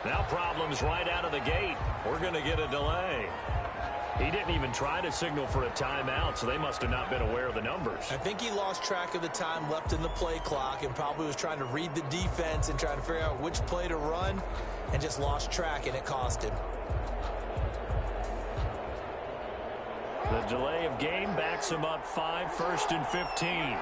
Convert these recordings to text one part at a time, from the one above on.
Now problems right out of the gate. We're going to get a delay. He didn't even try to signal for a timeout, so they must have not been aware of the numbers. I think he lost track of the time left in the play clock and probably was trying to read the defense and trying to figure out which play to run and just lost track, and it cost him. The delay of game backs him up 5, 1st and 15.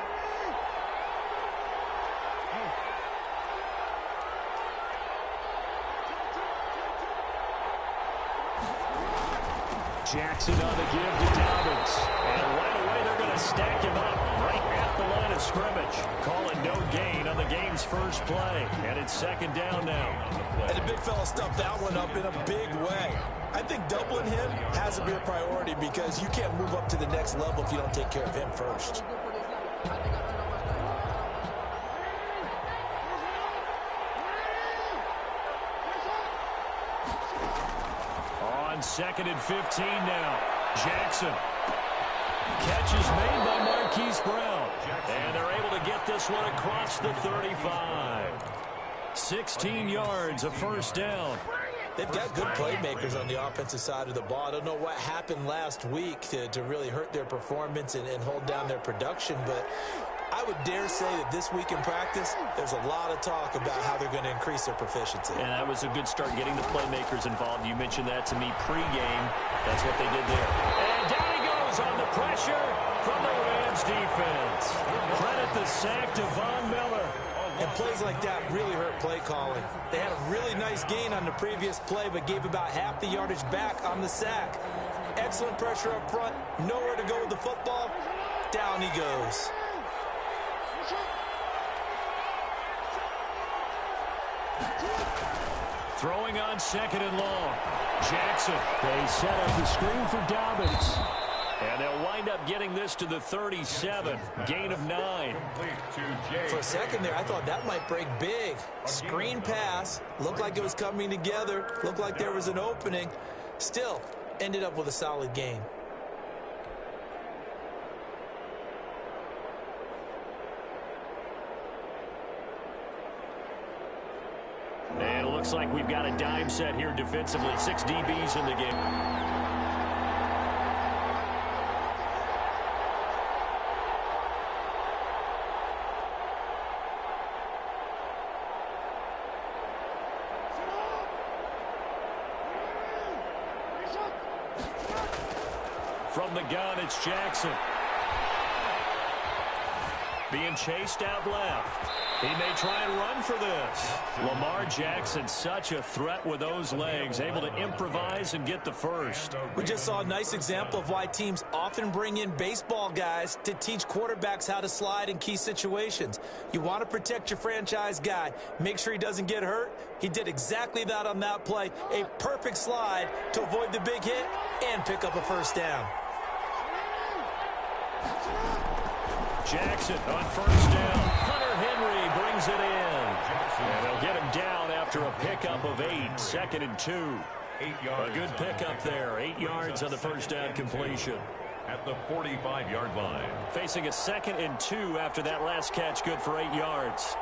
Jackson on the give to Dobbins. And right away they're going to stack him up right at the line of scrimmage. Calling no gain on the game's first play. And it's 2nd down now. And the big fella stuffed that one up in a big way. I think doubling him has to be a priority because you can't move up to the next level if you don't take care of him first. On 2nd and 15 now. Jackson. Catch is made by Marquise Brown. And they're able to get this one across the 35. 16 yards, a 1st down. They've got good playmakers on the offensive side of the ball. I don't know what happened last week to really hurt their performance and hold down their production, but I would dare say that this week in practice, there's a lot of talk about how they're going to increase their proficiency. And that was a good start getting the playmakers involved. You mentioned that to me pregame. That's what they did there. And down he goes on the pressure from the Rams defense. Credit the sack to Von Miller. And plays like that really hurt play calling. They had a really nice gain on the previous play, but gave about half the yardage back on the sack. Excellent pressure up front. Nowhere to go with the football. Down he goes. Throwing on 2nd and long. Jackson. They set up the screen for Dobbins. And they'll wind up getting this to the 37. Gain of 9. For a second there, I thought that might break big. Screen pass. Looked like it was coming together. Looked like there was an opening. Still, ended up with a solid gain. And it looks like we've got a dime set here defensively. 6 DBs in the game. From the gun, it's Jackson. Being chased out left. He may try and run for this. Lamar Jackson, such a threat with those legs, able to improvise and get the first. We just saw a nice example of why teams often bring in baseball guys to teach quarterbacks how to slide in key situations. You want to protect your franchise guy. Make sure he doesn't get hurt. He did exactly that on that play. A perfect slide to avoid the big hit and pick up a 1st down. Jackson on 1st down. Hunter Henry brings it in. And they'll get him down after a pickup of 8. 2nd and 2. A good pickup there. 8 yards on the 1st down completion. At the 45-yard line. Facing a 2nd and 2 after that last catch, good for 8 yards.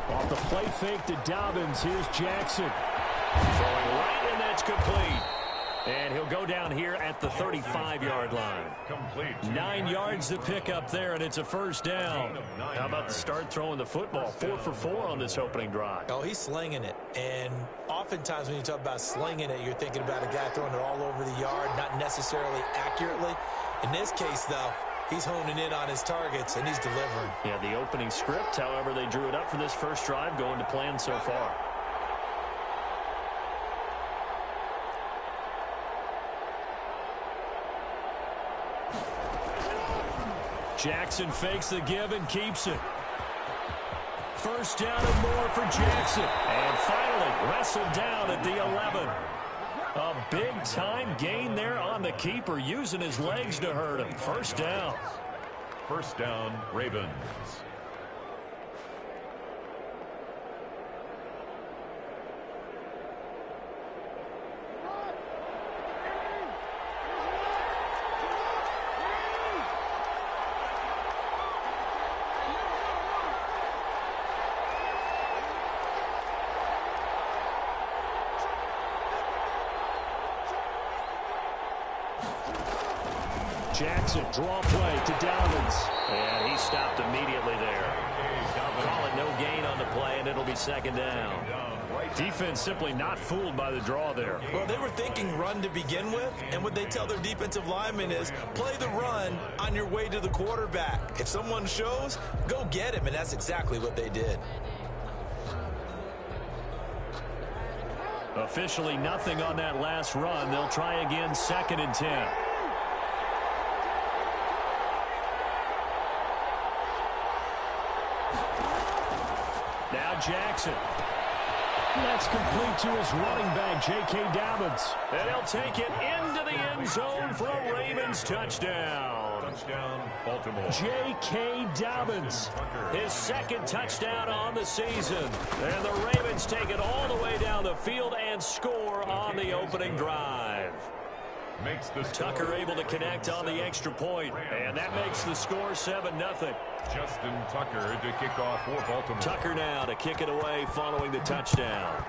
Off the play fake to Dobbins. Here's Jackson. Throwing right, and that's complete. And he'll go down here at the 35-yard line. 9 yards to pick up there, and it's a 1st down. How about the start throwing the football? 4 for 4 on this opening drive. Oh, he's slinging it. And oftentimes when you talk about slinging it, you're thinking about a guy throwing it all over the yard, not necessarily accurately. In this case, though, he's honing in on his targets, and he's delivering. Yeah, the opening script, however, they drew it up for this first drive, going to plan so far. Jackson fakes the give and keeps it. 1st down and more for Jackson. And finally wrestled down at the 11. A big-time gain there on the keeper, using his legs to hurt him. 1st down. 1st down, Ravens. Jackson, draw play to Dobbins. And he stopped immediately there. Call it no gain on the play, and it'll be second down. Defense simply not fooled by the draw there. Well, they were thinking run to begin with, and what they tell their defensive linemen is play the run on your way to the quarterback. If someone shows, go get him, and that's exactly what they did. Officially nothing on that last run. They'll try again, 2nd and 10. Now Jackson. That's complete to his running back, J.K. Dobbins. And he'll take it into the end zone for a Ravens touchdown. Touchdown, Baltimore. J.K. Dobbins, his 2nd touchdown on the season. And the Ravens take it all the way down the field and score on the opening drive. Makes the Tucker able to connect on the extra point, and that makes the score 7-0. Justin Tucker to kick off for Baltimore. Tucker now to kick it away following the touchdown.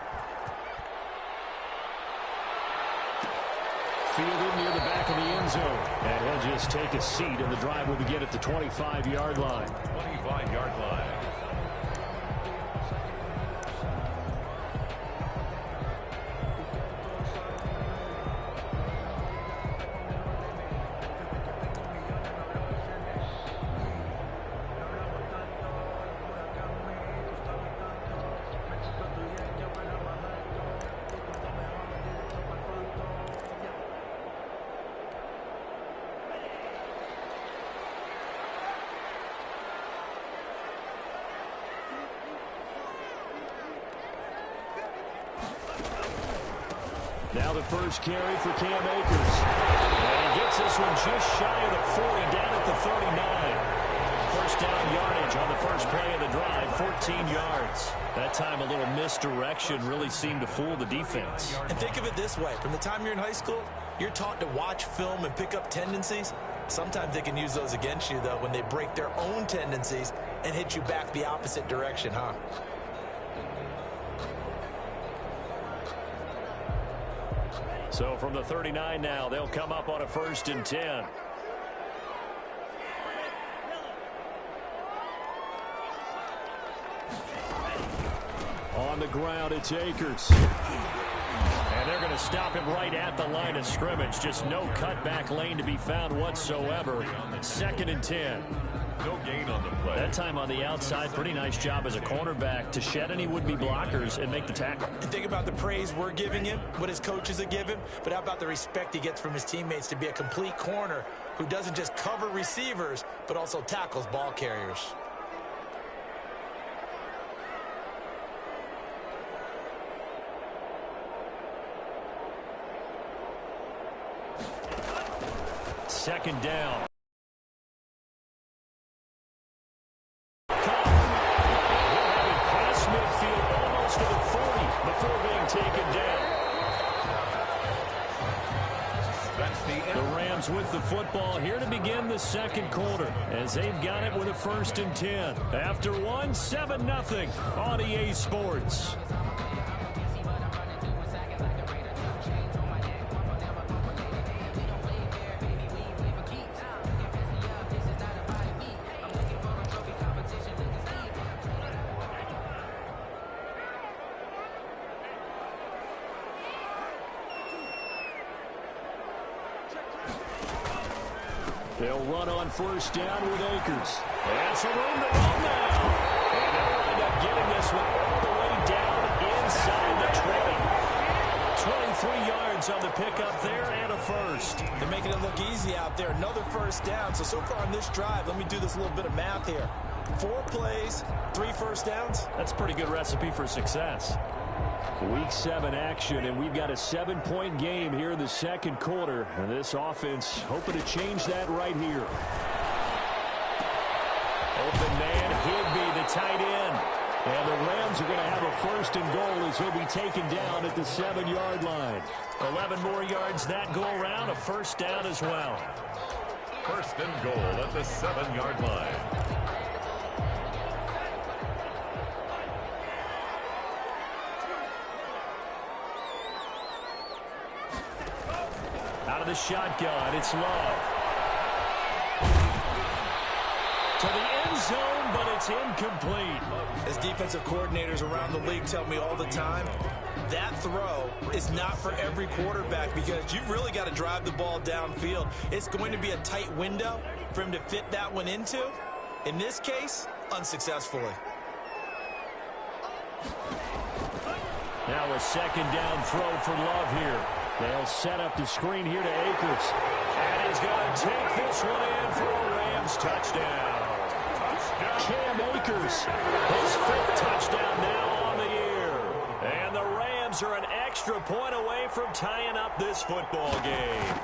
Fielded near the back of the end zone. And he'll just take a seat, and the drive will begin at the 25-yard line. 25-yard line. Now the first carry for Cam Akers. And he gets this one just shy of the 40, down at the 39. First down yardage on the first play of the drive, 14 yards. That time a little misdirection really seemed to fool the defense. And think of it this way. From the time you're in high school, you're taught to watch film and pick up tendencies. Sometimes they can use those against you, though, when they break their own tendencies and hit you back the opposite direction, huh? So from the 39 now, they'll come up on a 1st and 10. On the ground, it's Akers. And they're going to stop him right at the line of scrimmage. Just no cutback lane to be found whatsoever. 2nd and 10. No gain on the play. That time on the outside, pretty nice job as a cornerback to shed any would-be blockers and make the tackle. And think about the praise we're giving him, what his coaches have given, but how about the respect he gets from his teammates to be a complete corner who doesn't just cover receivers, but also tackles ball carriers. Second down. With the football here to begin the second quarter as they've got it with a 1st and 10. After 7-0 on EA Sports. They'll run on 1st down with Akers. And some room to run now. And they'll wind up getting this one all the way down inside the 20. 23 yards on the pickup there and a 1st. They're making it look easy out there. Another 1st down. So far on this drive, let me do this little bit of math here. 4 plays, 3 1st downs. That's a pretty good recipe for success. Week 7 action, and we've got a 7-point game here in the second quarter. And this offense hoping to change that right here. Open man, Higbee, the tight end. And the Rams are going to have a 1st and goal as he'll be taken down at the 7-yard line. 11 more yards that go around, a 1st down as well. 1st and goal at the 7-yard line. Out of the shotgun, it's Love. to the end zone, but it's incomplete. As defensive coordinators around the league tell me all the time, that throw is not for every quarterback because you've really got to drive the ball downfield. It's going to be a tight window for him to fit that one into. In this case, unsuccessfully. Now a second down throw for Love here. They'll set up the screen here to Akers. And he's going to take this one in for a Rams touchdown. Cam Akers, his 5th touchdown now on the year. And the Rams are an extra point away from tying up this football game.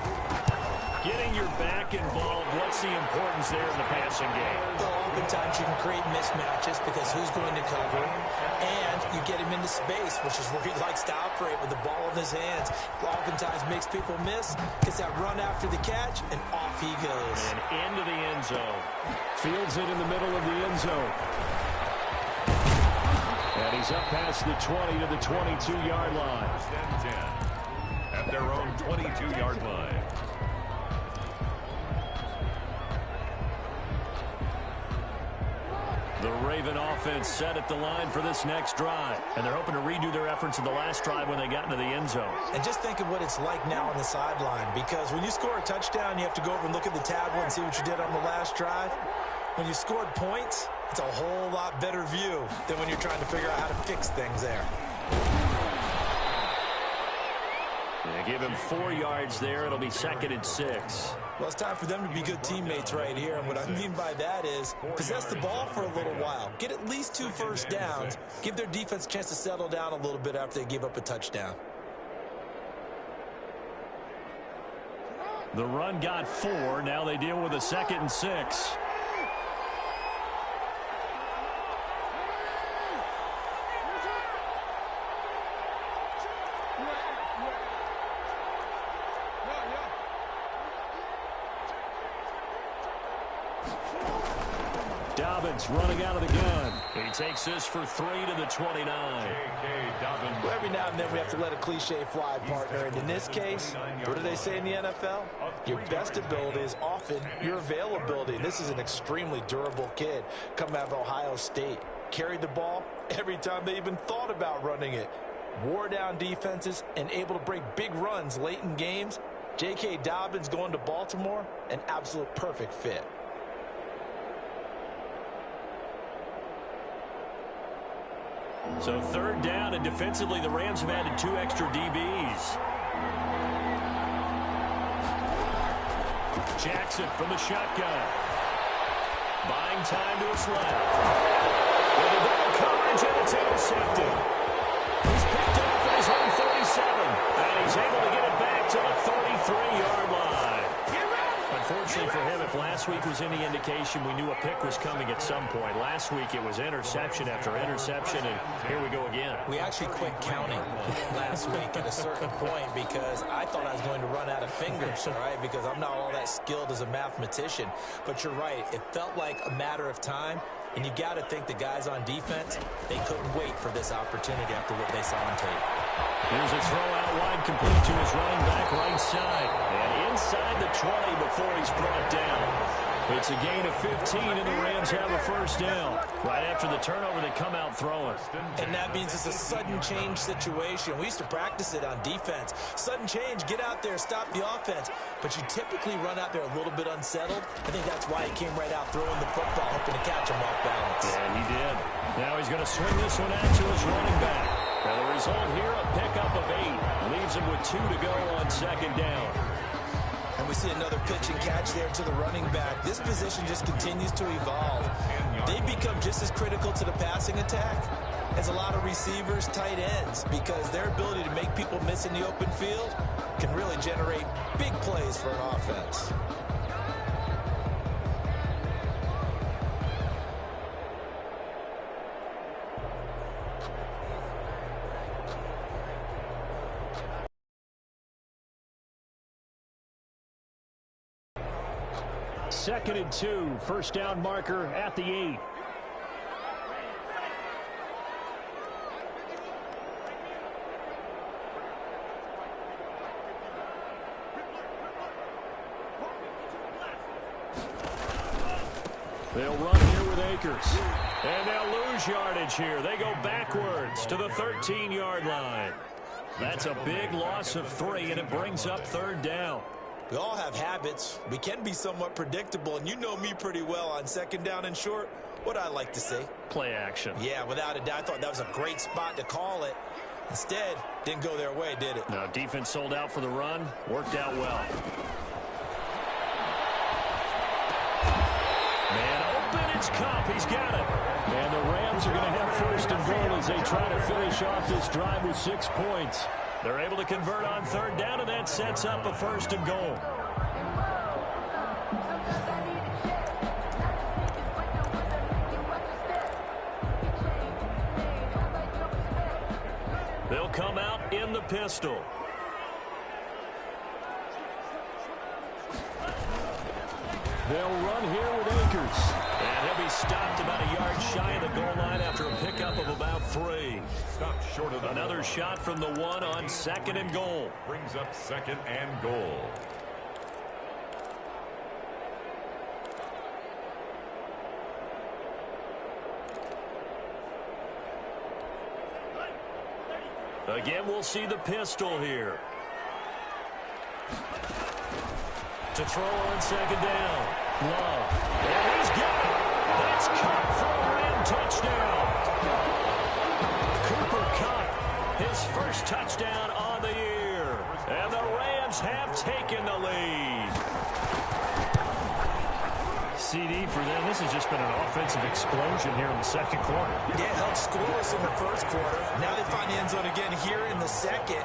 Getting your back involved, what's the importance there in the passing game? Well, oftentimes you can create mismatches because who's going to cover, and you get him into space, which is where he likes to operate with the ball in his hands. Oftentimes makes people miss, gets that run after the catch, and off he goes. And into the end zone. Fields it in the middle of the end zone. And he's up past the 20 to the 22-yard line. 10-10 at their own 22-yard line. The Raven offense set at the line for this next drive. And they're hoping to redo their efforts in the last drive when they got into the end zone. And just think of what it's like now on the sideline, because when you score a touchdown, you have to go over and look at the tablet and see what you did on the last drive. When you scored points, it's a whole lot better view than when you're trying to figure out how to fix things there. They give him 4 yards there. It'll be 2nd and 6. Well, it's time for them to be good teammates right here. And what I mean by that is possess the ball for a little while. Get at least 2 first downs. Give their defense a chance to settle down a little bit after they give up a touchdown. The run got 4. Now they deal with a 2nd and 6. Dobbins running out of the gun. He takes this for 3 to the 29. Well, every now and then we have to let a cliche fly, partner. And in this case, what do they say in the NFL? Your best ability is often your availability. This is an extremely durable kid coming out of Ohio State. Carried the ball every time they even thought about running it. Wore down defenses and able to break big runs late in games. J.K. Dobbins going to Baltimore, an absolute perfect fit. So 3rd down, and defensively the Rams have added 2 extra DBs. Jackson from the shotgun. Buying time to his left. With a double coverage, and it's intercepted. He's picked off at his own 37, and he's able to get it back to the 33-yard line. Unfortunately for him, if last week was any indication, we knew a pick was coming at some point. Last week it was interception after interception, and here we go again. We actually quit counting last week at a certain point because I thought I was going to run out of fingers, all right, because I'm not all that skilled as a mathematician. But you're right, it felt like a matter of time, and you got to think the guys on defense, they couldn't wait for this opportunity after what they saw on tape. Here's a throw out wide, complete to his running back right side. And inside the 20 before he's brought down. It's a gain of 15, and the Rams have a first down. Right after the turnover, they come out throwing. And that means it's a sudden change situation. We used to practice it on defense. Sudden change, get out there, stop the offense. But you typically run out there a little bit unsettled. I think that's why he came right out throwing the football, hoping to catch him off balance. Yeah, he did. Now he's going to swing this one out to his running back. Now the result here, a pickup of 8. Leaves him with 2 to go on 2nd down. And we see another pitch and catch there to the running back. This position just continues to evolve. They become just as critical to the passing attack as a lot of receivers, tight ends, because their ability to make people miss in the open field can really generate big plays for an offense. Second and 2, first down marker at the 8. They'll run here with Akers. And they'll lose yardage here. They go backwards to the 13-yard line. That's a big loss of 3, and it brings up 3rd down. We all have habits. We can be somewhat predictable, and you know me pretty well on 2nd down and short. What I like to say? Play action. Yeah, without a doubt. I thought that was a great spot to call it. Instead, didn't go their way, did it? No, defense sold out for the run. Worked out well. Man open, it's Cup. He's got it. And the Rams are going to have 1st and goal as they try to finish off this drive with 6 points. They're able to convert on 3rd down, and that sets up a 1st and goal. They'll come out in the pistol. They'll run here with Akers. And he'll be stopped about a yard shy of the goal line after a pickup of about 3. Stopped short of the Another shot from the 1 on 2nd and goal. Brings up 2nd and goal. Again, we'll see the pistol here. To throw on 2nd down. Love. And he's got it. That's Cup for a Ram touchdown. Cooper Cup, his 1st touchdown on the year. And the Rams have taken the lead. CD for them. This has just been an offensive explosion here in the 2nd quarter. Yeah, held scoreless in the 1st quarter. Now they find the end zone again here in the 2nd.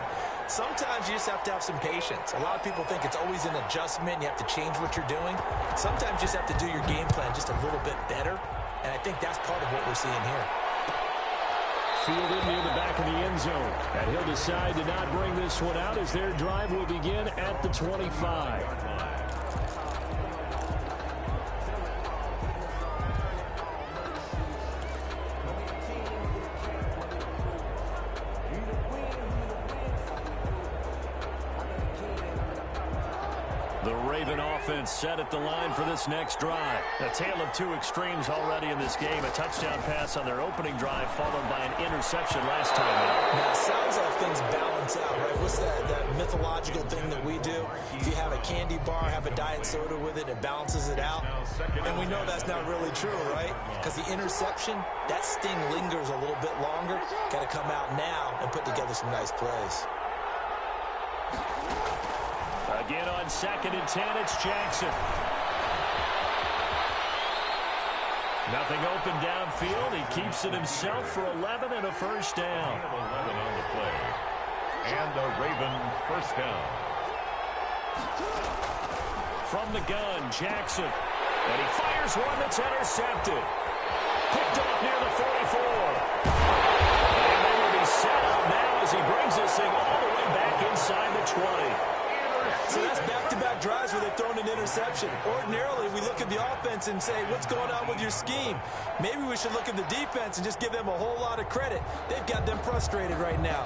Sometimes you just have to have some patience. A lot of people think it's always an adjustment. You have to change what you're doing. Sometimes you just have to do your game plan just a little bit better. And I think that's part of what we're seeing here. Fielded near the back of the end zone. And he'll decide to not bring this one out as their drive will begin at the 25. The Raven offense set at the line for this next drive. A tale of 2 extremes already in this game. A touchdown pass on their opening drive followed by an interception last time out. Now, it sounds like things balance out, right? What's that mythological thing that we do? If you have a candy bar, have a diet soda with it, it balances it out. And we know that's not really true, right? Because the interception, that sting lingers a little bit longer. Got to come out now and put together some nice plays. Again on 2nd and 10, it's Jackson. Nothing open downfield. He keeps it himself for 11 and a 1st down. 11 on the play. And a Raven 1st down. From the gun, Jackson. And he fires one that's intercepted. Picked off near the 44. And they will be set up now as he brings this thing all the way back inside the 20. So that's back-to-back drives where they've thrown an interception. Ordinarily, we look at the offense and say, what's going on with your scheme? Maybe we should look at the defense and just give them a whole lot of credit. They've got them frustrated right now.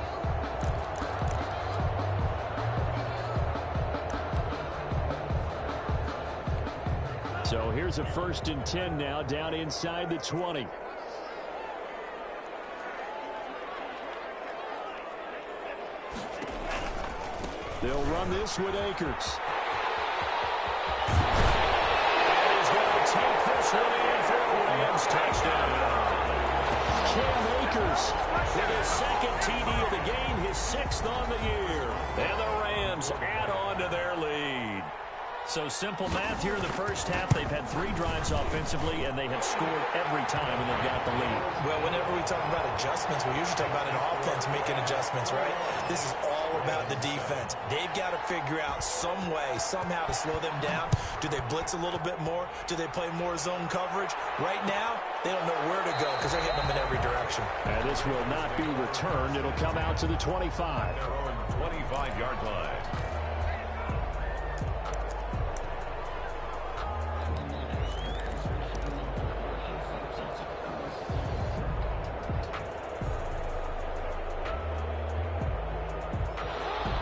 So here's a 1st and 10 now down inside the 20. They'll run this with Akers. And he's going to take this one in for a Rams touchdown. Cam Akers with his 2nd TD of the game, his 6th on the year. And the Rams add on to their lead. So simple math here in the 1st half. They've had 3 drives offensively, and they have scored every time, and they've got the lead. Well, whenever we talk about adjustments, we usually talk about an offense making adjustments, right? This is all about the defense. They've got to figure out some way, somehow to slow them down. Do they blitz a little bit more? Do they play more zone coverage? Right now, they don't know where to go because they're hitting them in every direction. And this will not be returned. It'll come out to the 25. Their own 25-yard line.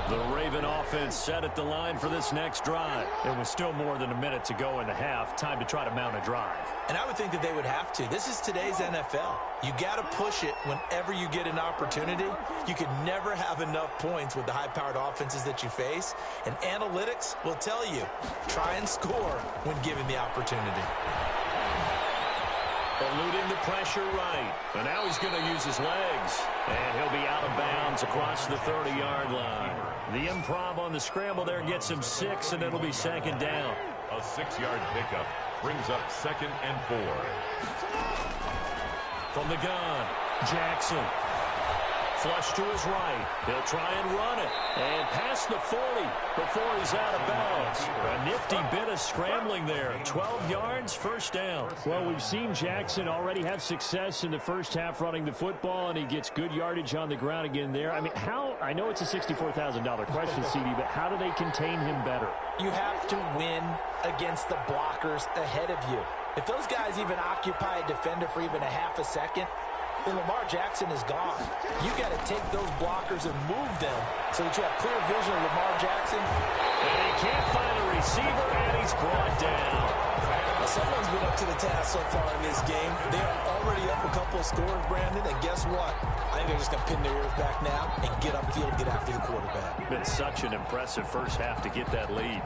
The Raven offense set at the line for this next drive. It was still more than a minute to go in the half. Time to try to mount a drive. And I would think that they would have to. This is today's NFL. You got to push it whenever you get an opportunity. You can never have enough points with the high-powered offenses that you face. And analytics will tell you, try and score when given the opportunity. Eluding the pressure right. And now he's going to use his legs. And he'll be out of bounds across the 30-yard line. The improv on the scramble there gets him 6, and it'll be second down. A 6-yard pickup brings up 2nd and 4. From the gun, Jackson. Flush to his right. He'll try and run it. And past the 40 before he's out of bounds. A nifty bit of scrambling there. 12 yards, first down. Well, we've seen Jackson already have success in the first half running the football, and he gets good yardage on the ground again there. I mean, I know it's a $64,000 question, CD, but how do they contain him better? You have to win against the blockers ahead of you. If those guys even occupy a defender for even a half a second, then Lamar Jackson is gone. You got to take those blockers and move them so that you have clear vision of Lamar Jackson. And he can't find a receiver, and he's brought down. Now, someone's been up to the task so far in this game. They are already up a couple of scores, Brandon, and guess what? I think they're just going to pin their ears back now and get upfield, get after the quarterback. Been such an impressive first half to get that lead.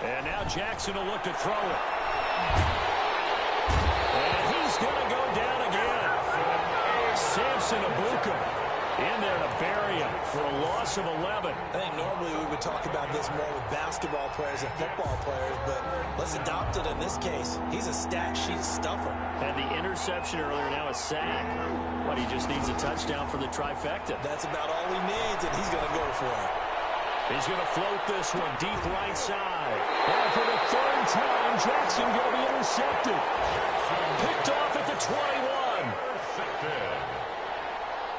And now Jackson will look to throw it. And he's going to go down again. Samson Abuka in there to bury him for a loss of 11. I think normally we would talk about this more with basketball players and football players, but let's adopt it in this case. He's a stat sheet stuffer. Had the interception earlier, now a sack. But he just needs a touchdown for the trifecta. That's about all he needs, and he's going to go for it. He's going to float this one deep right side. And for the third time, Jackson going to be intercepted. Picked off at the 21. Intercepted.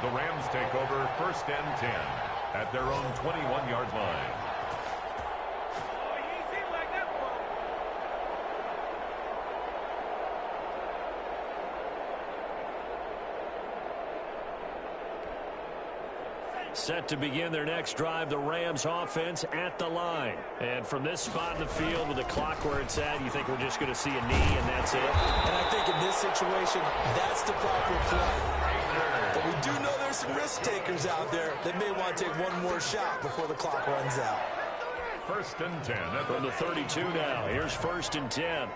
The Rams take over 1st and 10 at their own 21-yard line. Set to begin their next drive, the Rams offense at the line. And from this spot in the field with the clock where it's at, you think we're just going to see a knee and that's it? And I think in this situation, that's the proper play. But we do know there's some risk takers out there that may want to take one more shot before the clock runs out. 1st and 10. From the 32 now, here's 1st and 10.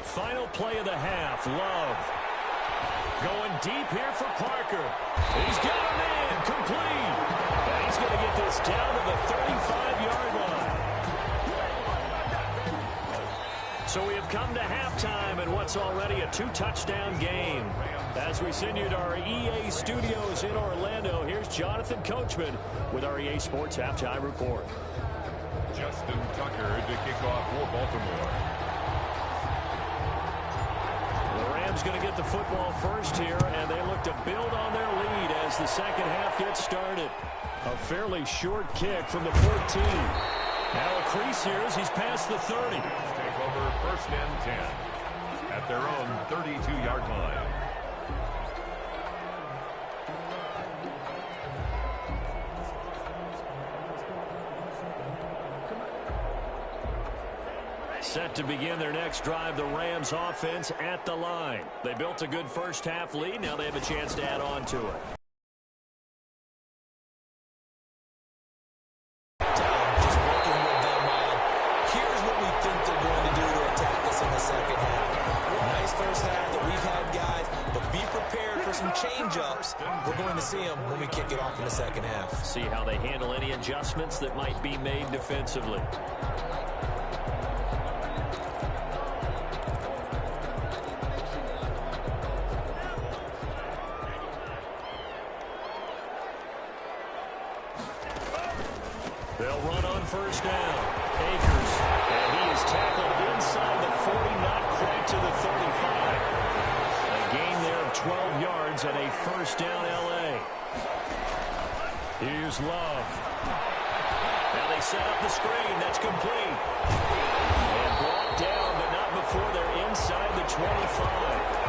Final play of the half, Love. Going deep here for Parker. He's got a man, complete. And he's going to get this down to the 35-yard line. So we have come to halftime in what's already a 2-touchdown game. As we send you to our EA studios in Orlando, here's Jonathan Coachman with our EA Sports Halftime Report. Justin Tucker to kick off for Baltimore. Going to get the football first here, and they look to build on their lead as the second half gets started. A fairly short kick from the 14. Now a crease here as he's past the 30. Take over 1st and 10 at their own 32-yard line. Set to begin their next drive, the Rams offense at the line. They built a good first half lead. Now they have a chance to add on to it. Just working with them on, here's what we think they're going to do to attack us in the second half. Nice first half that we've had, guys, but be prepared for some change-ups. We're going to see them when we kick it off in the second half. See how they handle any adjustments that might be made defensively. first down. Akers, and he is tackled inside the 40, not quite to the 35. A gain there of 12 yards and a first down L.A. Here's Love. Now they set up the screen. That's complete. And brought down, but not before they're inside the 25.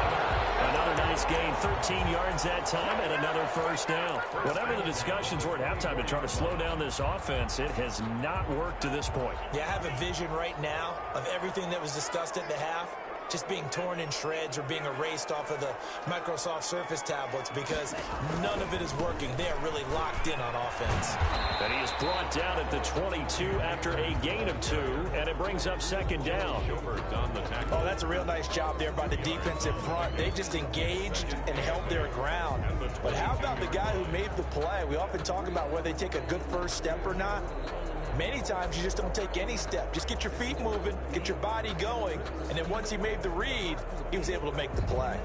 Another nice gain, 13 yards that time, and another first down. Whatever the discussions were at halftime to try to slow down this offense, it has not worked to this point. Yeah, I have a vision right now of everything that was discussed at the half just being torn in shreds or being erased off of the Microsoft Surface tablets because none of it is working. They are really locked in on offense. And he is brought down at the 22 after a gain of 2, and it brings up second down. Oh, that's a real nice job there by the defensive front. They just engaged and held their ground. But how about the guy who made the play? We often talk about whether they take a good first step or not. Many times you just don't take any step. Just get your feet moving, get your body going, and then once he made the read, he was able to make the play.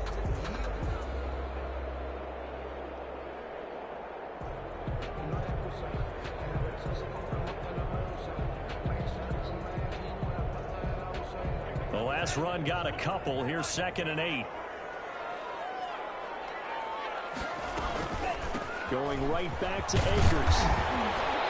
The last run got a couple. Here's 2nd and 8. Going right back to Akers.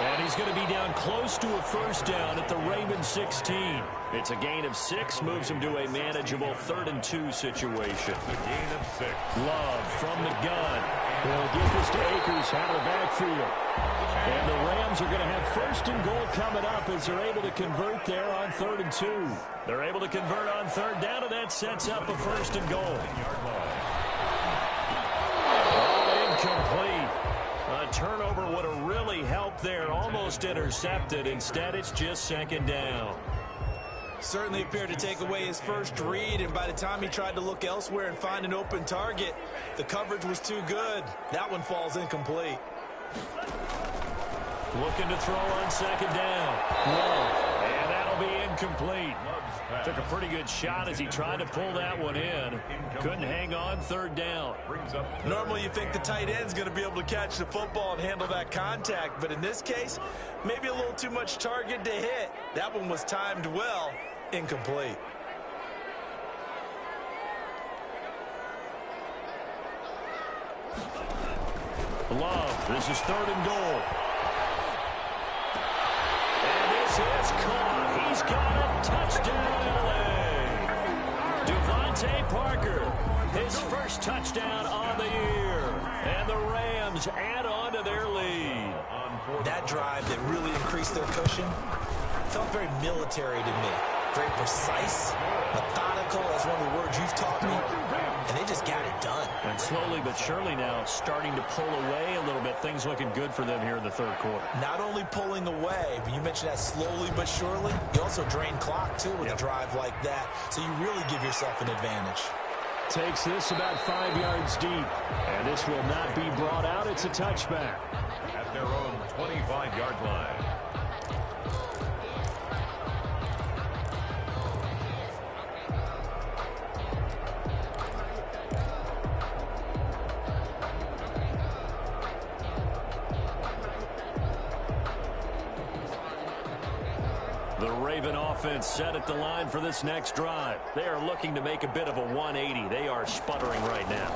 And he's going to be down close to a first down at the Ravens 16. It's a gain of 6, moves him to a manageable 3rd and 2 situation. A gain of 6. Love from the gun. They'll get this to Akers out of the backfield. And the Rams are going to have 1st and goal coming up as they're able to convert there on 3rd and 2. They're able to convert on 3rd down, and that sets up a 1st and goal. Oh, incomplete. A turnover would have really helped there. Almost intercepted. Instead, it's just 2nd down. Certainly appeared to take away his first read, and by the time he tried to look elsewhere and find an open target, the coverage was too good. That one falls incomplete. Looking to throw on 2nd down. Love. And that'll be incomplete. Took a pretty good shot as he tried to pull that one in. Couldn't hang on 3rd down. Normally you think the tight end's going to be able to catch the football and handle that contact, but in this case, maybe a little too much target to hit. That one was timed well. Incomplete. Love. This is 3rd and goal. And this is caught. He's got a touchdown, LA. Devontae Parker, his first touchdown on the year. And the Rams add on to their lead. That drive that really increased their cushion felt very military to me. Very precise, methodical, that's one of the words you've taught me. And they just got it done. And slowly but surely now starting to pull away a little bit. Things looking good for them here in the 3rd quarter. Not only pulling away, but you mentioned that slowly but surely. You also drain clock, too, with a drive like that. So you really give yourself an advantage. Takes this about 5 yards deep. And this will not be brought out. It's a touchback. At their own 25-yard line. The Raven offense set at the line for this next drive. They are looking to make a bit of a 180. They are sputtering right now.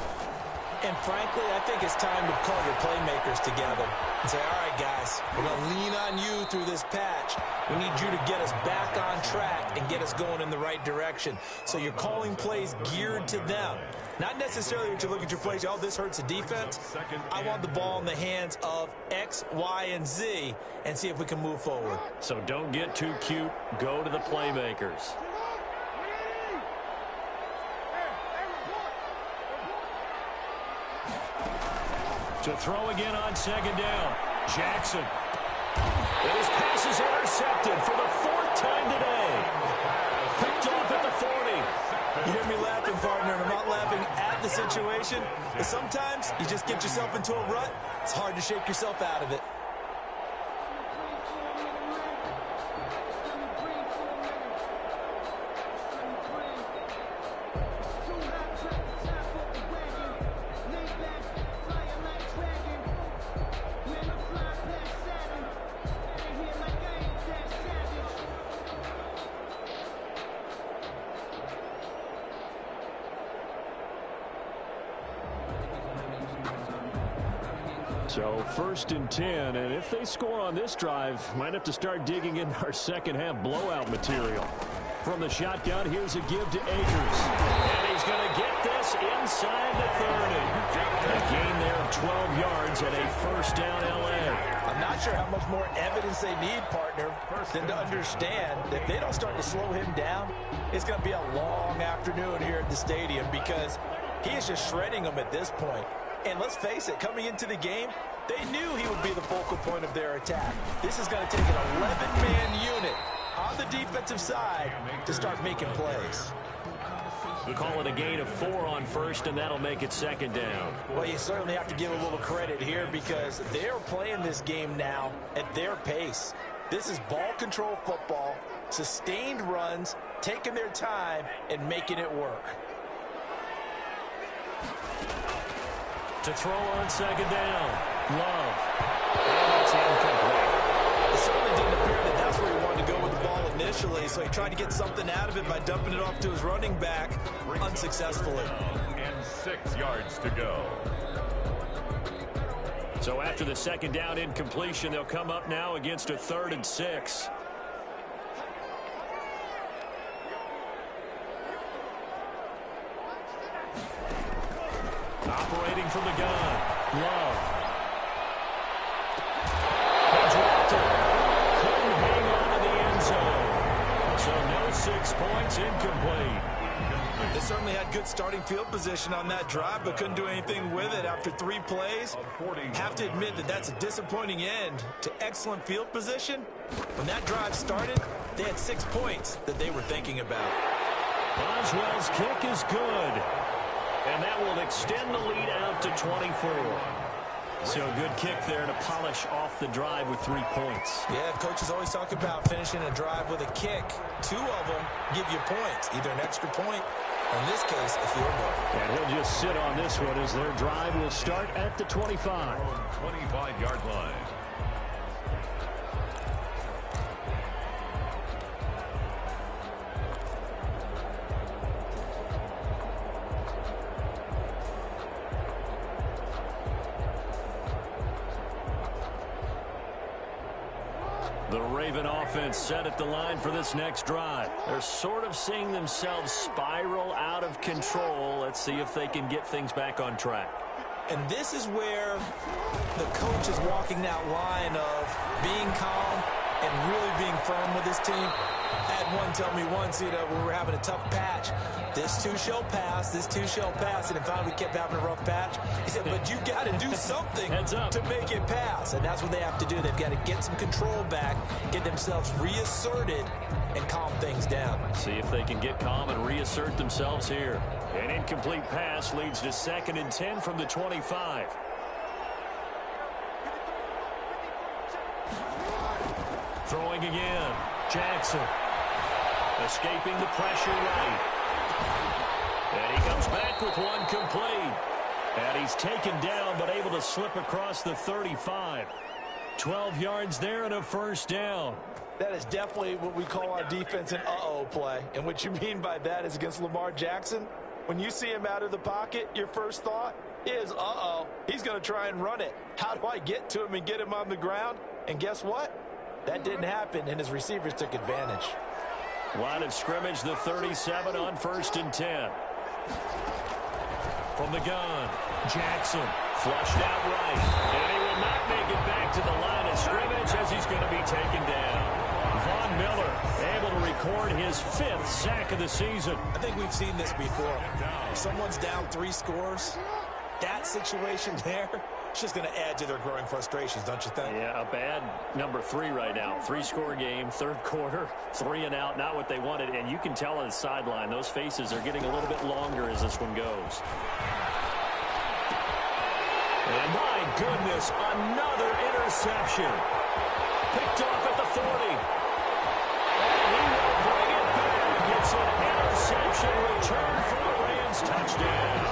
And frankly, I think it's time to call your playmakers together and say, all right, guys, we're going to lean on you through this patch. We need you to get us back on track and get us going in the right direction. So you're calling plays geared to them. Not necessarily that you look at your plays, oh, this hurts the defense. I want the ball in the hands of X, Y, and Z and see if we can move forward. So don't get too cute. Go to the playmakers. To throw again on 2nd down. Jackson. And his pass is intercepted for the 4th time today. Picked off at the 40. You hear me laughing, partner, and I'm not laughing at the situation. But sometimes you just get yourself into a rut. It's hard to shake yourself out of it. So 1st and 10, and if they score on this drive, might have to start digging in our second half blowout material. From the shotgun, here's a give to Akers. And he's going to get this inside the 30. A gain there of 12 yards at a first down L.A. I'm not sure how much more evidence they need, partner, than to understand that if they don't start to slow him down, it's going to be a long afternoon here at the stadium because he is just shredding them at this point. And let's face it, coming into the game, they knew he would be the focal point of their attack. This is going to take an 11-man unit on the defensive side to start making plays. We'll call it a gain of 4 on first, and that'll make it second down. Well, you certainly have to give a little credit here because they're playing this game now at their pace. This is ball control football, sustained runs, taking their time, and making it work. To throw on second down, Love. And that's incomplete. It certainly didn't appear that that's where he wanted to go with the ball initially, so he tried to get something out of it by dumping it off to his running back unsuccessfully. And 6 yards to go. So after the second down incompletion, they'll come up now against a 3rd and 6. Operating from the gun, Love. He dropped it. Couldn't hang on to the end zone. So no 6 points, incomplete. They certainly had good starting field position on that drive, but couldn't do anything with it after 3 plays. Have to admit that that's a disappointing end to excellent field position. When that drive started, they had 6 points that they were thinking about. Boswell's kick is good. And that will extend the lead out to 24. So a good kick there to polish off the drive with 3 points. Yeah, coaches always talk about finishing a drive with a kick. 2 of them give you points, either an extra point, or in this case, a field goal. And he'll just sit on this one as their drive will start at the 25. 25-yard line. The Raven offense set at the line for this next drive. They're sort of seeing themselves spiral out of control. Let's see if they can get things back on track. And this is where the coach is walking that line of being calm and really being firm with his team. I had one tell me once, when we were having a tough patch, this too shall pass, this too shall pass, and finally we kept having a rough patch. He said, but you got to do something to make it pass, and that's what they have to do. They've got to get some control back, get themselves reasserted, and calm things down. See if they can get calm and reassert themselves here. An incomplete pass leads to 2nd and 10 from the 25. Throwing again, Jackson. Escaping the pressure right. And he comes back with one complete. And he's taken down but able to slip across the 35. 12 yards there and a first down. That is definitely what we call our defense an uh-oh play. And what you mean by that is against Lamar Jackson, when you see him out of the pocket, your first thought is, uh-oh, he's going to try and run it. How do I get to him and get him on the ground? And guess what? That didn't happen, and his receivers took advantage. Line of scrimmage, the 37 on 1st and 10. From the gun, Jackson flushed out right. And he will not make it back to the line of scrimmage as he's going to be taken down. Von Miller able to record his 5th sack of the season. I think we've seen this before. If someone's down 3 scores, that situation there, it's just going to add to their growing frustrations, don't you think? Yeah, a bad number 3 right now. 3-score game, 3rd quarter, 3 and out, not what they wanted. And you can tell on the sideline, those faces are getting a little bit longer as this one goes. And my goodness, another interception. Picked off at the 40. And he will bring it back. It's an interception return for the Rams touchdown.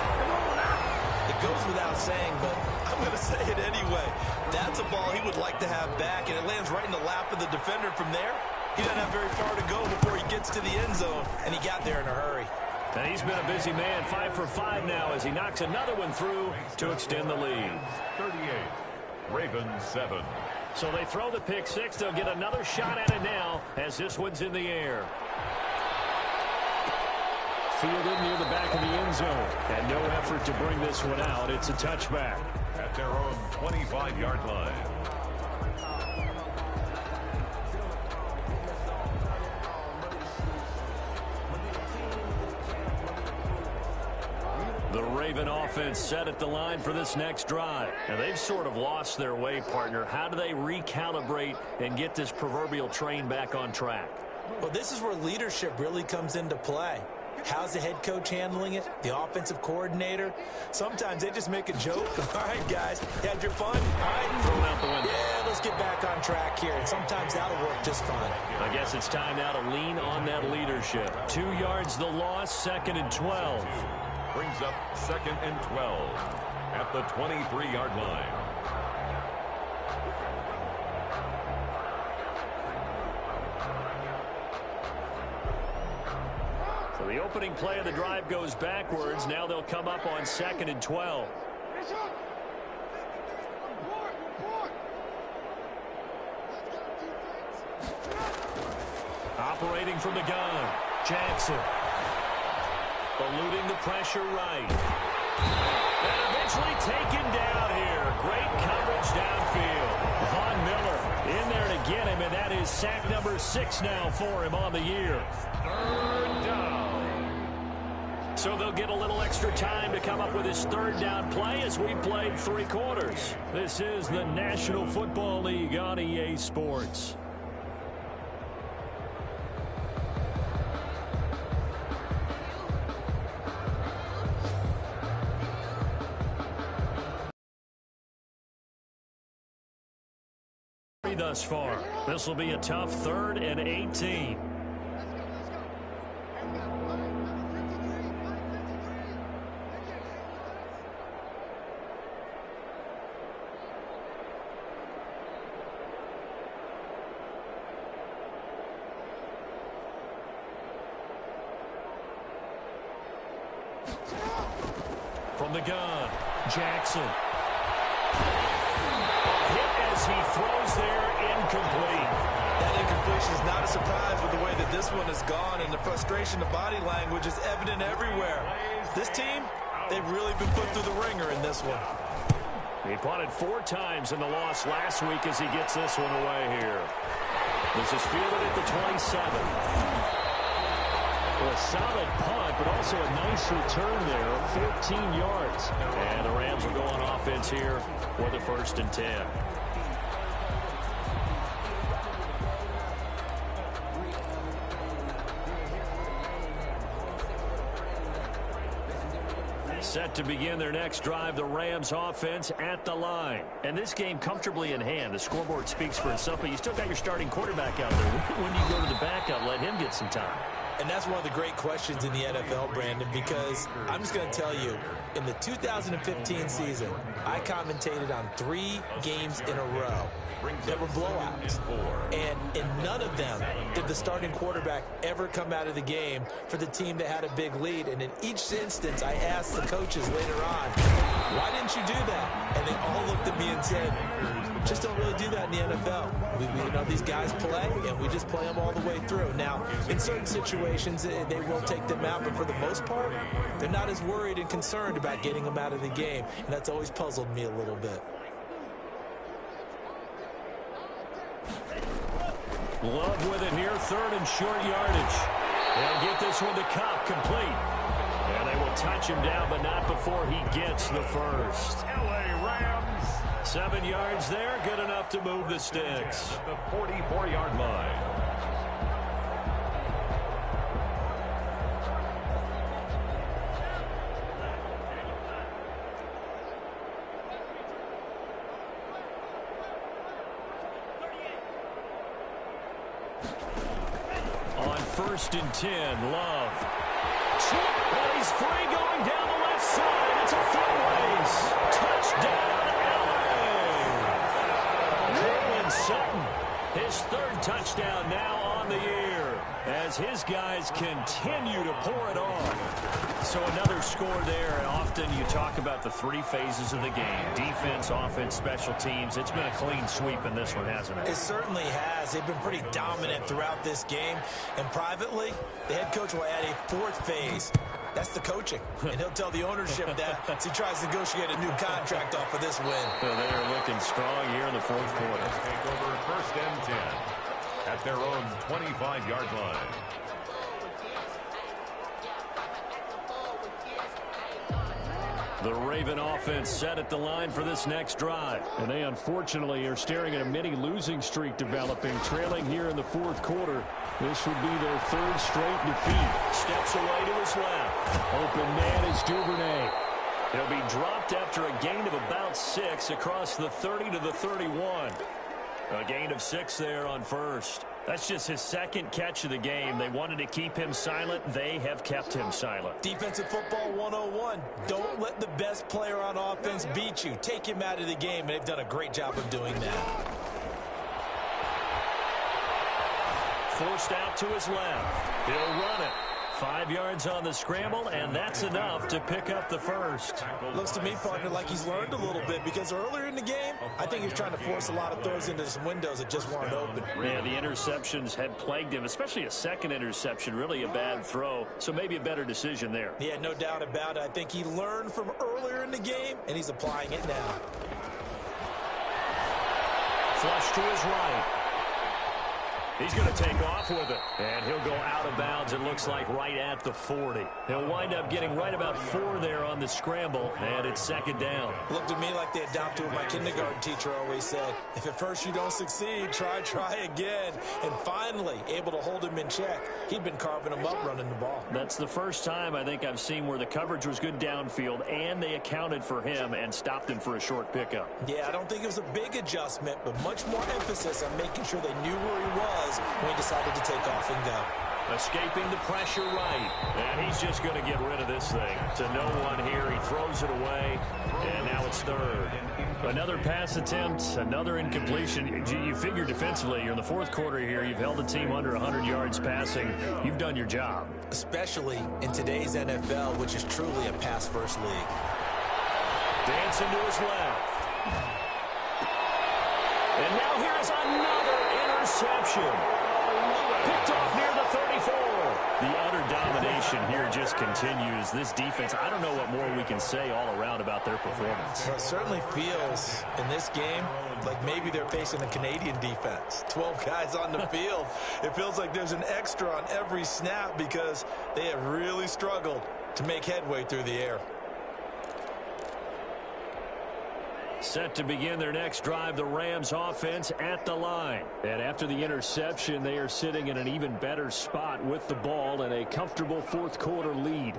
It goes without saying, but I'm going to say it anyway. That's a ball he would like to have back, and it lands right in the lap of the defender from there. He doesn't have very far to go before he gets to the end zone, and he got there in a hurry. And he's been a busy man, 5 for 5 now as he knocks another one through to extend the lead. 38. Ravens 7. So they throw the pick six. They'll get another shot at it now as this one's in the air. Fielded near the back of the end zone. And no effort to bring this one out. It's a touchback. At their own 25-yard line. The Raven offense set at the line for this next drive. And they've sort of lost their way, partner. How do they recalibrate and get this proverbial train back on track? Well, this is where leadership really comes into play. How's the head coach handling it? The offensive coordinator? Sometimes they just make a joke. All right, guys, you had your fun? All right. Throw it out the window. Yeah, let's get back on track here. And sometimes that'll work just fine. I guess it's time now to lean on that leadership. 2 yards the loss, 2nd and 12. Brings up 2nd and 12 at the 23-yard line. So the opening play of the drive goes backwards. Now they'll come up on 2nd and 12. Operating from the gun, Jackson. Eluding the pressure right. And eventually taken down here. Great coverage downfield. Von Miller in there to get him, and that is sack number 6 now for him on the year. 3rd down. So they'll get a little extra time to come up with his 3rd down play as we played 3 quarters. This is the National Football League on EA Sports. Thus far. This will be a tough 3rd and 18. From the gun, Jackson. As he throws there, incomplete. That incompletion is not a surprise with the way that this one has gone, and the frustration, the body language is evident everywhere. This team, they've really been put through the ringer in this one. He punted 4 times in the loss last week as he gets this one away here. This is fielded at the 27. Well, a solid punt, but also a nice return there of 14 yards. And the Rams will go on offense here for the 1st and 10. Set to begin their next drive, the Rams offense at the line. And this game comfortably in hand. The scoreboard speaks for itself, but you still got your starting quarterback out there. When do you go to the backup, let him get some time? And that's one of the great questions in the NFL, Brandon, because I'm just going to tell you, in the 2015 season, I commentated on 3 games in a row that were blowouts. And in none of them did the starting quarterback ever come out of the game for the team that had a big lead. And in each instance, I asked the coaches later on, why didn't you do that? And they all looked at me and said, just don't really do that in the NFL. You know, these guys play, and we just play them all the way through. Now, in certain situations, they will take them out, but for the most part, they're not as worried and concerned about getting them out of the game, and that's always puzzled me a little bit. Love with it here, 3rd and short yardage. They'll get this one to Cup, complete. And they will touch him down, but not before he gets the 1st. LA Rams. 7 yards there, good enough to move the sticks. At the 44-yard line. On 1st and 10, Love. And he's free going down the left side. It's a foot race. Touchdown, LA. Sutton, his 3rd touchdown now on the year as his guys continue to pour it on. So another score there, and often you talk about the three phases of the game: defense, offense, special teams. It's been a clean sweep in this one, hasn't it? It certainly has. They've been pretty dominant throughout this game. And privately, the head coach will add a fourth phase. That's the coaching. And he'll tell the ownership that as he tries to negotiate a new contract off of this win. So they are looking strong here in the fourth quarter. Take over first and 10 at their own 25-yard line. The Raven offense set at the line for this next drive. And they unfortunately are staring at a mini losing streak developing, trailing here in the fourth quarter. This would be their third straight defeat. Steps away to his left. Open man is Duvernay. He'll be dropped after a gain of about 6 across the 30 to the 31. A gain of 6 there on first. That's just his second catch of the game. They wanted to keep him silent. They have kept him silent. Defensive football 101. Don't let the best player on offense beat you. Take him out of the game, and they've done a great job of doing that. Forced out to his left. He'll run it. 5 yards on the scramble, and that's enough to pick up the first. Looks to me, partner, like he's learned a little bit, because earlier in the game, I think he was trying to force a lot of throws into some windows that just weren't open. Yeah, the interceptions had plagued him, especially a second interception, really a bad throw, so maybe a better decision there. Yeah, no doubt about it. I think he learned from earlier in the game, and he's applying it now. Flush to his right. He's going to take off with it, and he'll go out of bounds, it looks like, right at the 40. He'll wind up getting right about 4 there on the scramble, and it's second down. Looked to me like they adopted what my kindergarten teacher always said. If at first you don't succeed, try again. And finally, able to hold him in check. He'd been carving him up running the ball. That's the first time I think I've seen where the coverage was good downfield, and they accounted for him and stopped him for a short pickup. Yeah, I don't think it was a big adjustment, but much more emphasis on making sure they knew where he was when he decided to take off and go. Escaping the pressure right. And he's just going to get rid of this thing. To no one here. He throws it away. And now it's third. Another pass attempt. Another incompletion. You figure defensively, you're in the fourth quarter here. You've held the team under 100 yards passing. You've done your job. Especially in today's NFL, which is truly a pass-first league. Dancing to his left. And now here is another interception. Picked off near the 34. The utter domination here just continues. This defense, I don't know what more we can say all around about their performance. Well, it certainly feels in this game like maybe they're facing a Canadian defense. 12 guys on the field. It feels like there's an extra on every snap because they have really struggled to make headway through the air. Set to begin their next drive, the Rams offense at the line. And after the interception, they are sitting in an even better spot with the ball and a comfortable fourth quarter lead.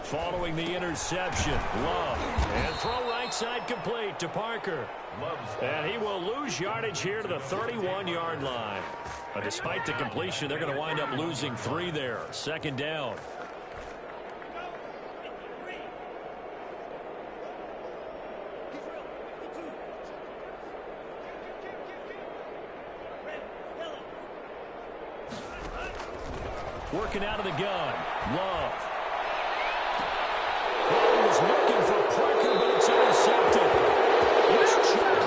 Following the interception, Love. And throw right side complete to Parker. And he will lose yardage here to the 31-yard line. But despite the completion, they're going to wind up losing 3 there. Second down. Working out of the gun. Love. Oh, he's looking for Parker, but it's intercepted. It's Chuck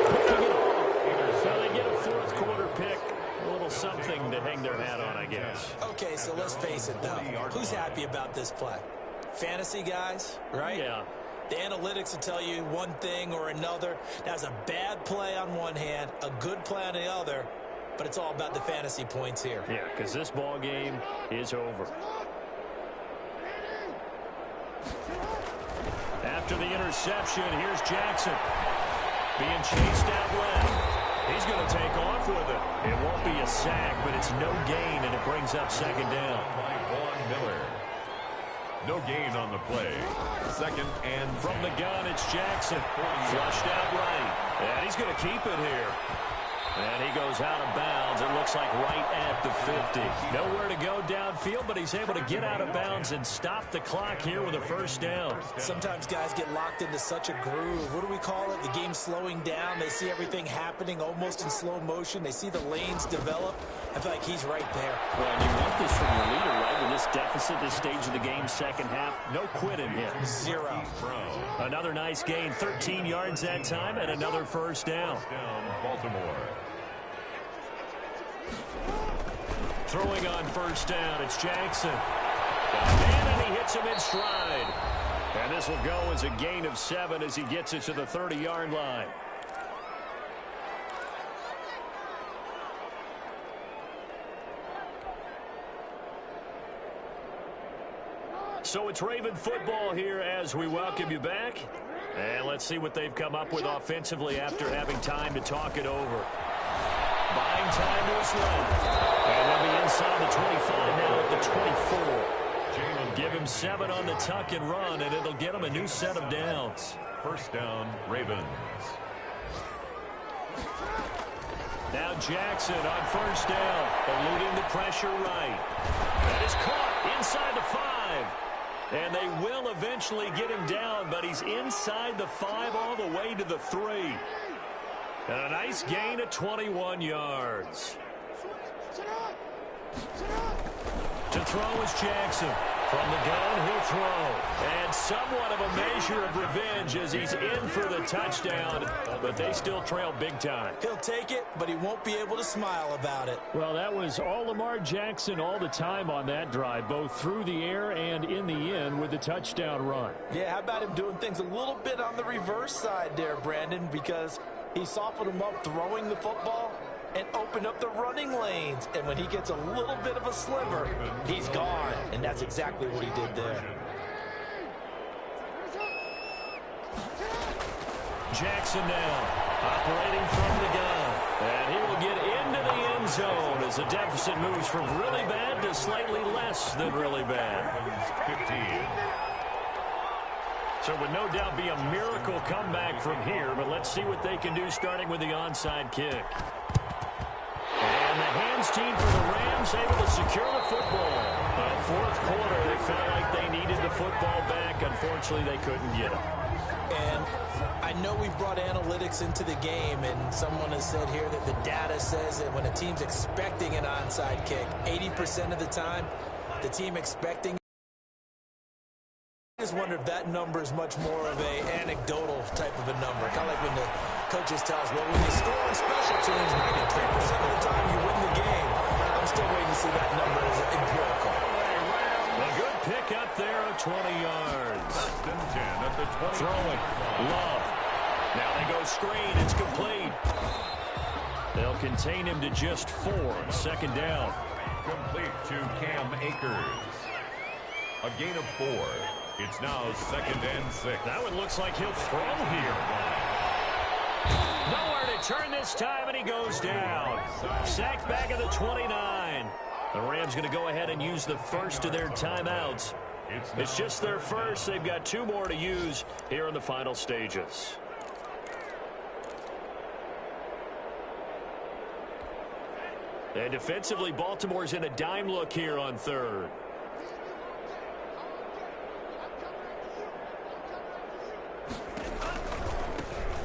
picking it off. So they get a fourth quarter pick. A little something to hang their hat on, I guess. Okay, so let's face it, though. Who's happy about this play? Fantasy guys, right? Yeah. The analytics will tell you one thing or another. That's a bad play on one hand, a good play on the other. But it's all about the fantasy points here. Yeah, because this ball game is over. After the interception, here's Jackson. Being chased out left. He's going to take off with it. It won't be a sack, but it's no gain, and it brings up second down. Miller. No gain on the play. Second and from the gun, it's Jackson. Flushed out right. And he's going to keep it here. And he goes out of bounds. It looks like right at the 50. Nowhere to go downfield. midfield, but he's able to get out of bounds and stop the clock here with a first down. Sometimes guys get locked into such a groove. What do we call it? The game's slowing down. They see everything happening almost in slow motion. They see the lanes develop. I feel like he's right there. Well, and you want this from your leader, right? With this deficit, this stage of the game, second half, no quit in him. 0. Another nice gain, 13 yards that time, and another first down. Baltimore. Throwing on first down, it's Jackson. And he hits him in stride. And this will go as a gain of 7 as he gets it to the 30-yard line. So it's Raven football here as we welcome you back. And let's see what they've come up with offensively after having time to talk it over. Buying time to his left. And they'll be inside the 25 now at the 24. Give him 7 on the tuck and run, and it'll get him a new set of downs. First down, Ravens. Now Jackson on first down, eluding the pressure right. That is caught inside the 5. And they will eventually get him down, but he's inside the 5 all the way to the 3. And a nice gain of 21 yards. To throw is Jackson. From the gun, he'll throw. And somewhat of a measure of revenge as he's in for the touchdown, but they still trail big time. He'll take it, but he won't be able to smile about it. Well, that was all Lamar Jackson all the time on that drive, both through the air and in the end with the touchdown run. Yeah, how about him doing things a little bit on the reverse side there, Brandon, because he softened him up throwing the football and opened up the running lanes. And when he gets a little bit of a sliver, he's gone. And that's exactly what he did there. Jackson now operating from the gun. And he will get into the end zone as the deficit moves from really bad to slightly less than really bad. 15. So it would no doubt be a miracle comeback from here, but let's see what they can do starting with the onside kick. And the hands team for the Rams able to secure the football. Fourth quarter, they felt like they needed the football back. Unfortunately, they couldn't get it. And I know we brought analytics into the game, and someone has said here that the data says that when a team's expecting an onside kick, 80% of the time, the team expecting. I just wonder if that number is much more of a anecdotal type of a number. Kind of like when the coaches tell us, well, when you score on special teams, 93% of the time you win the game. I'm still waiting to see that number as empirical. A good pick up there of 20 yards. First and 10 at the 20. Throwing. Love. Now they go screen. It's complete. They'll contain him to just 4. Second down. Complete to Cam Akers. A gain of 4. It's now 2nd and 6. That one looks like he'll throw here. Nowhere to turn this time, and he goes down. Sacked back at the 29. The Rams going to go ahead and use the first of their timeouts. It's just their first. They've got 2 more to use here in the final stages. And defensively, Baltimore's in a dime look here on third.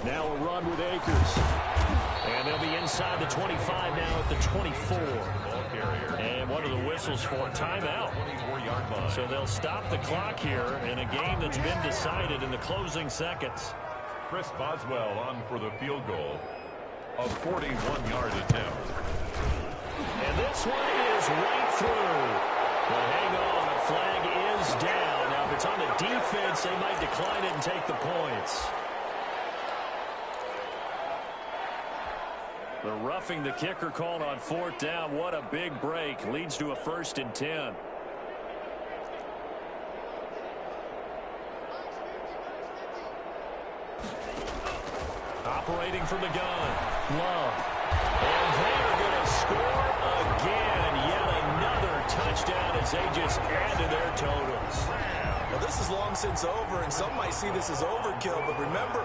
Now a run with Akers. And they'll be inside the 25 now at the 24. And what are the whistles for? Timeout. So they'll stop the clock here in a game that's been decided in the closing seconds. Chris Boswell on for the field goal. A 41-yard attempt. And this one is right through. Well, hang on. A flag is down. Now, if it's on the defense, they might decline it and take the points. The roughing the kicker called on 4th down. What a big break. Leads to a 1st and 10. Operating from the gun. Love. And they're going to score again. Yet another touchdown as they just add to their totals. Well, this is long since over, and some might see this as overkill, but remember,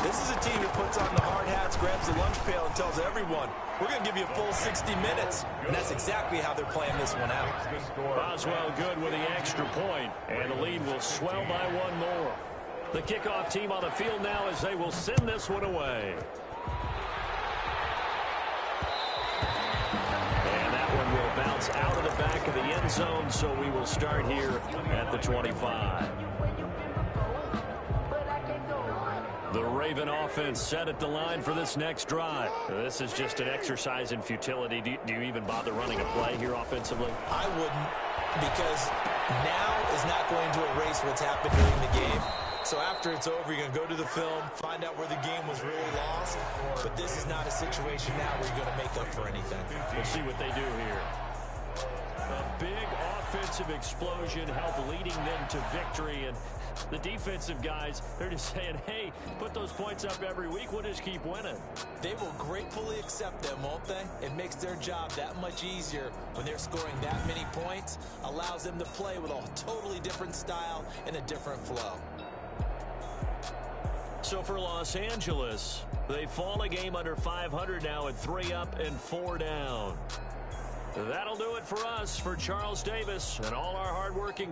This is a team that puts on the hard hats, grabs the lunch pail, and tells everyone, we're going to give you a full 60 minutes. And that's exactly how they're playing this one out. Boswell good with the extra point, and the lead will swell by one more. The kickoff team on the field now as they will send this one away. And that one will bounce out of the back of the end zone, so we will start here at the 25. The Raven offense set at the line for this next drive. This is just an exercise in futility. Do you even bother running a play here offensively? I wouldn't, because now is not going to erase what's happened during the game. So after it's over, you're going to go to the film, find out where the game was really lost. But this is not a situation now where you're going to make up for anything. We'll see what they do here. A big offensive explosion helped leading them to victory. And the defensive guys, they're just saying, hey, put those points up every week. We'll just keep winning. They will gratefully accept them, won't they? It makes their job that much easier when they're scoring that many points. Allows them to play with a totally different style and a different flow. So for Los Angeles, they fall a game under 500 now at 3 up and 4 down. That'll do it for us. For Charles Davis and all our hardworking